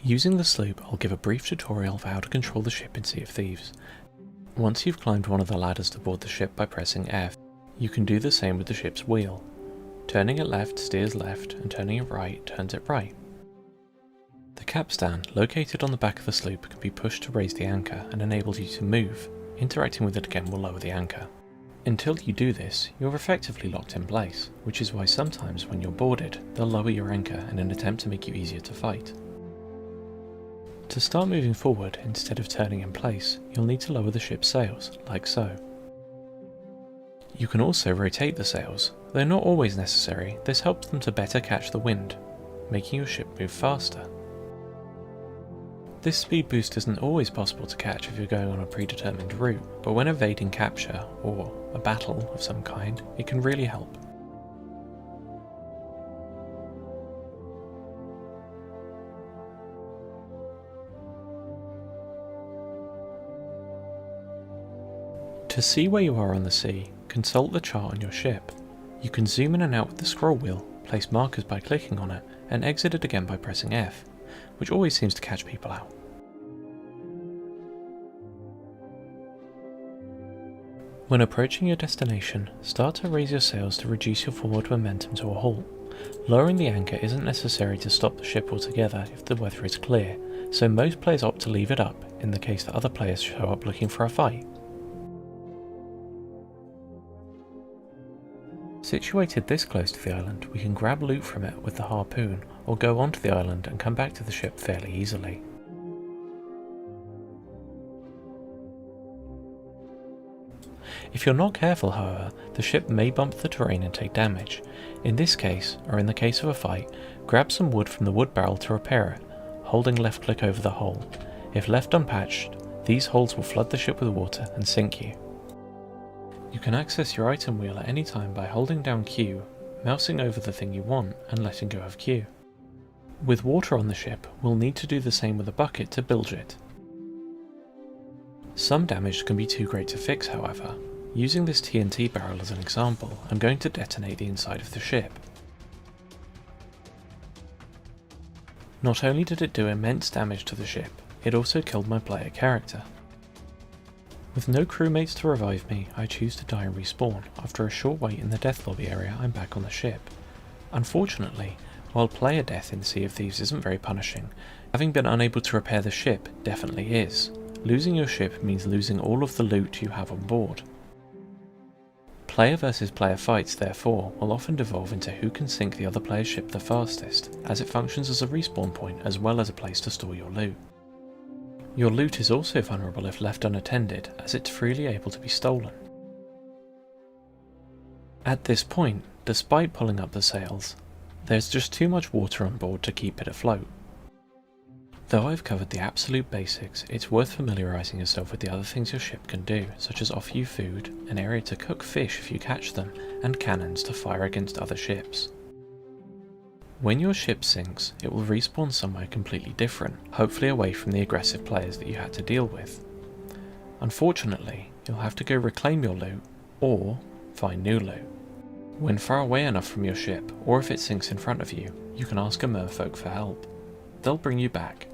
Using the sloop, I'll give a brief tutorial for how to control the ship in Sea of Thieves. Once you've climbed one of the ladders to board the ship by pressing F, you can do the same with the ship's wheel. Turning it left steers left, and turning it right turns it right. The capstan, located on the back of the sloop, can be pushed to raise the anchor and enables you to move. Interacting with it again will lower the anchor. Until you do this, you're effectively locked in place, which is why sometimes when you're boarded, they'll lower your anchor in an attempt to make you easier to fight. To start moving forward, instead of turning in place, you'll need to lower the ship's sails, like so. You can also rotate the sails. Though not always necessary, this helps them to better catch the wind, making your ship move faster. This speed boost isn't always possible to catch if you're going on a predetermined route, but when evading capture, or a battle of some kind, it can really help. To see where you are on the sea, consult the chart on your ship. You can zoom in and out with the scroll wheel, place markers by clicking on it, and exit it again by pressing F, which always seems to catch people out. When approaching your destination, start to raise your sails to reduce your forward momentum to a halt. Lowering the anchor isn't necessary to stop the ship altogether if the weather is clear, so most players opt to leave it up in the case that other players show up looking for a fight. Situated this close to the island, we can grab loot from it with the harpoon, or go onto the island and come back to the ship fairly easily. If you're not careful, however, the ship may bump the terrain and take damage. In this case, or in the case of a fight, grab some wood from the wood barrel to repair it, holding left click over the hole. If left unpatched, these holes will flood the ship with water and sink you. You can access your item wheel at any time by holding down Q, mousing over the thing you want, and letting go of Q. With water on the ship, we'll need to do the same with a bucket to bilge it. Some damage can be too great to fix, however. Using this TNT barrel as an example, I'm going to detonate the inside of the ship. Not only did it do immense damage to the ship, it also killed my player character. With no crewmates to revive me, I choose to die and respawn. After a short wait in the death lobby area, I'm back on the ship. Unfortunately, while player death in Sea of Thieves isn't very punishing, having been unable to repair the ship definitely is. Losing your ship means losing all of the loot you have on board. Player versus player fights, therefore, will often devolve into who can sink the other player's ship the fastest, as it functions as a respawn point as well as a place to store your loot. Your loot is also vulnerable if left unattended, as it's freely able to be stolen. At this point, despite pulling up the sails, there's just too much water on board to keep it afloat. Though I've covered the absolute basics, it's worth familiarising yourself with the other things your ship can do, such as offer you food, an area to cook fish if you catch them, and cannons to fire against other ships. When your ship sinks, it will respawn somewhere completely different, hopefully away from the aggressive players that you had to deal with. Unfortunately, you'll have to go reclaim your loot, or find new loot. When far away enough from your ship, or if it sinks in front of you, you can ask a merfolk for help. They'll bring you back,